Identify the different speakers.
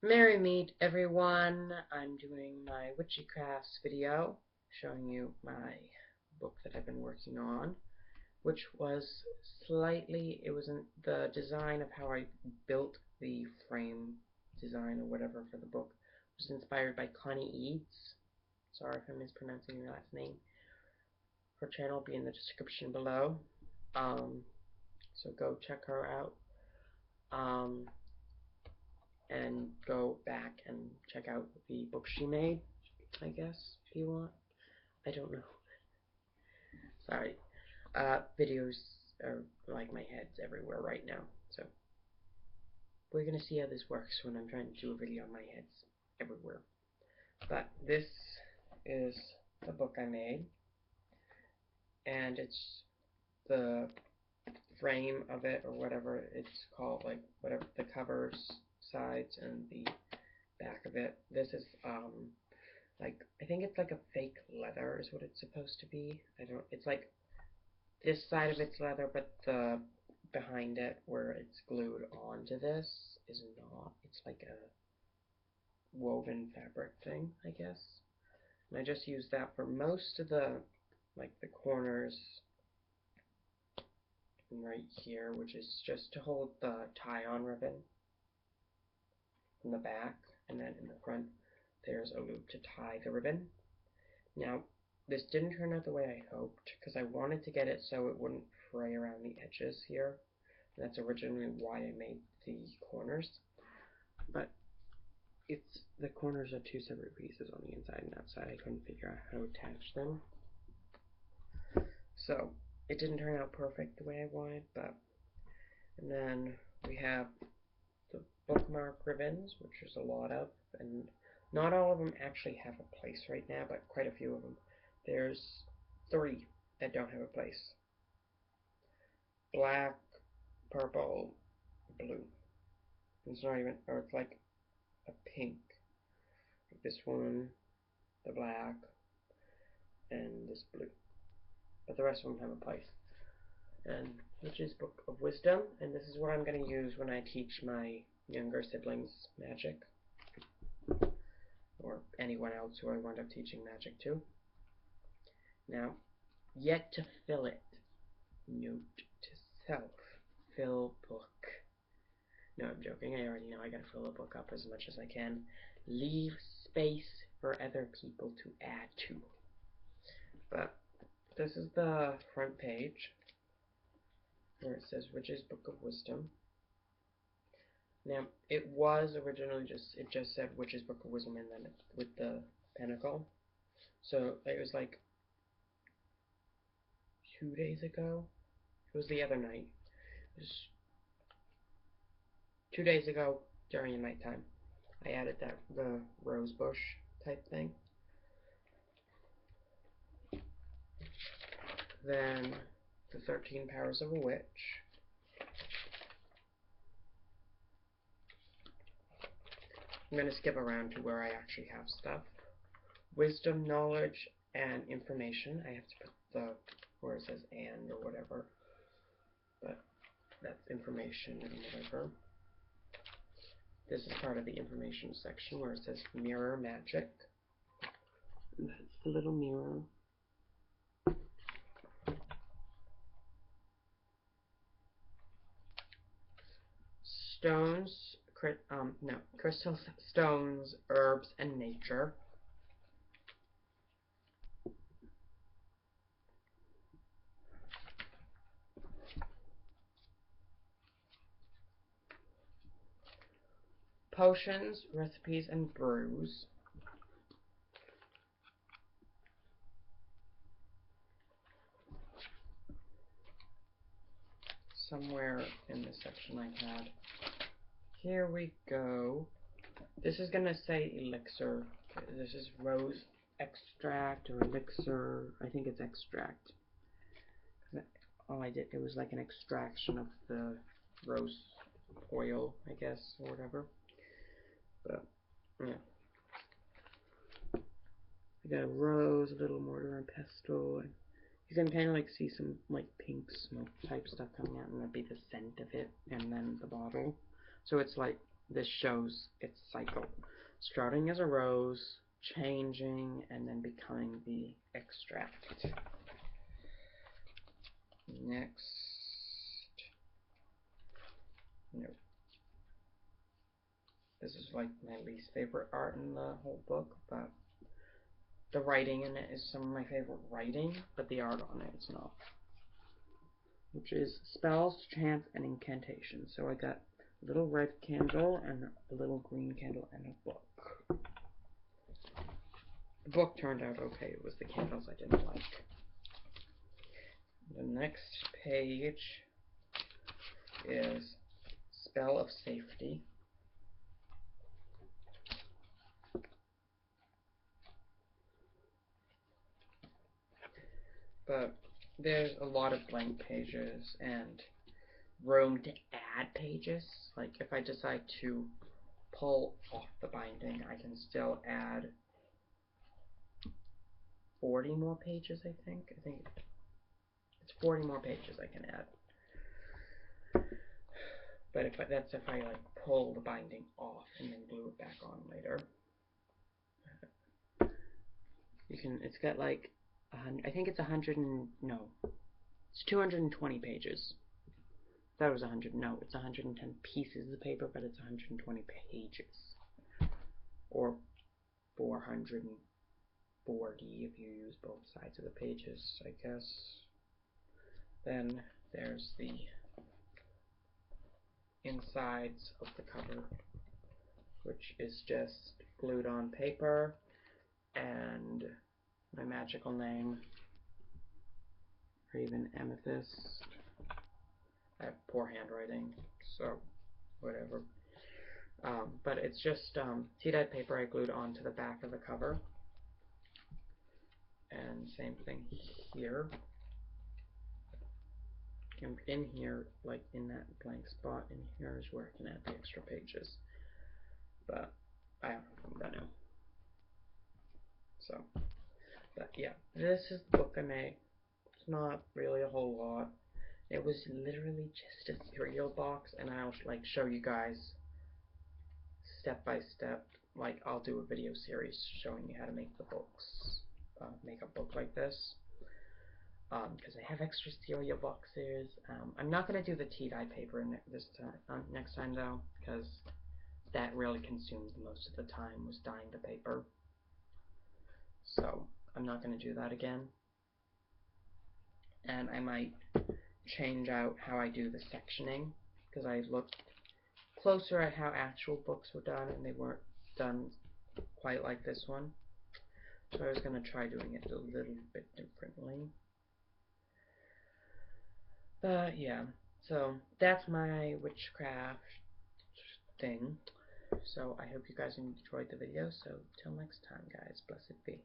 Speaker 1: Merry meet everyone. I'm doing my witchy crafts video showing you my book that I've been working on, which was it wasn't the design of how I built the frame design or whatever for the book was inspired by Connie Eads. Sorry if I'm mispronouncing your last name. Her channel will be in the description below. So go check her out. And go back and check out the book she made, I guess, if you want. I don't know. Sorry. Videos are like my head's everywhere right now, so we're gonna see how this works when I'm trying to do a video on my head's everywhere. But this is the book I made, and it's the frame of it, or whatever it's called, like whatever the covers, sides, and the back of it. This is like, I think it's like a fake leather is what it's supposed to be. It's like this side of it's leather, but the behind it where it's glued onto this is not. It's like a woven fabric thing, I guess. And I just use that for most of like the corners right here, which is just to hold the tie-on ribbon in the back, and then in the front there's a loop to tie the ribbon. Now, this didn't turn out the way I hoped, because I wanted to get it so it wouldn't fray around the edges here. That's originally why I made the corners. But the corners are two separate pieces on the inside and outside. I couldn't figure out how to attach them. So, it didn't turn out perfect the way I wanted, but... And then we have the bookmark ribbons, which there's a lot of, and not all of them actually have a place right now, but quite a few of them. There's 3 that don't have a place. Black, purple, blue. It's not even, or it's like a pink. Like this one, the black, and this blue. But the rest of them have a place. And which is Book of Wisdom, and this is what I'm going to use when I teach my younger siblings magic. Or anyone else who I wind up teaching magic to. Now, yet to fill it. Note to self. Fill book. No, I'm joking. I already know I gotta fill the book up as much as I can. Leave space for other people to add to. But this is the front page where it says Witch's Book of Wisdom. Now, it was originally it just said Witch's Book of Wisdom and then with the pentacle. So it was like 2 days ago. It was the other night. It was 2 days ago during the nighttime. I added the rose bush type thing. Then the 13 Powers of a Witch. I'm going to skip around to where I actually have stuff. Wisdom, knowledge, and information. I have to put the where it says and or whatever. But that's information and whatever. This is part of the information section where it says mirror magic. And that's the little mirror. Stones, crystals, stones, herbs, and nature. Potions, recipes, and brews. Somewhere in this section I had. Here we go. This is gonna say elixir. This is rose extract or elixir. I think it's extract. All I did, it was like an extraction of the rose oil, I guess, or whatever. But yeah. I got a rose, a little mortar and pestle. You can kind of like see some like pink smoke type stuff coming out, and that'd be the scent of it, and then the bottle. So it's like this shows its cycle. Starting as a rose, changing, and then becoming the extract. Next. Nope. This is like my least favorite art in the whole book, but the writing in it is some of my favorite writing, but the art on it is not. Which is spells, chants, and incantations. So I got a little red candle and a little green candle and a book. The book turned out okay. It was the candles I didn't like. The next page is Spell of Safety. But there's a lot of blank pages and room to add pages. Like if I decide to pull off the binding, I can still add 40 more pages, I think. I think it's 40 more pages I can add. But that's if I like pull the binding off and then glue it back on later. You can. It's got like I think it's 100 and no, it's 220 pages. That was 100. No, it's 110 pieces of paper, but it's 120 pages, or 440 if you use both sides of the pages, I guess. Then there's the insides of the cover, which is just glued on paper and my magical name, Raven Amethyst. I have poor handwriting, so whatever. But it's just tea-dyed paper I glued onto the back of the cover. And same thing here. And in here, like in that blank spot in here is where I can add the extra pages. But I don't know. So, but yeah, this is the book I made. It's not really a whole lot. It was literally just a cereal box, and I'll like show you guys step by step. Like I'll do a video series showing you how to make the books, make a book like this. Because I have extra cereal boxes. I'm not gonna do the tea-dye paper this time, next time though, because that really consumed most of the time was dyeing the paper. So I'm not gonna do that again. And I might change out how I do the sectioning, because I looked closer at how actual books were done, and they weren't done quite like this one. So I was gonna try doing it a little bit differently. But yeah, so that's my witchcraft thing. So I hope you guys enjoyed the video. So till next time, guys, blessed be.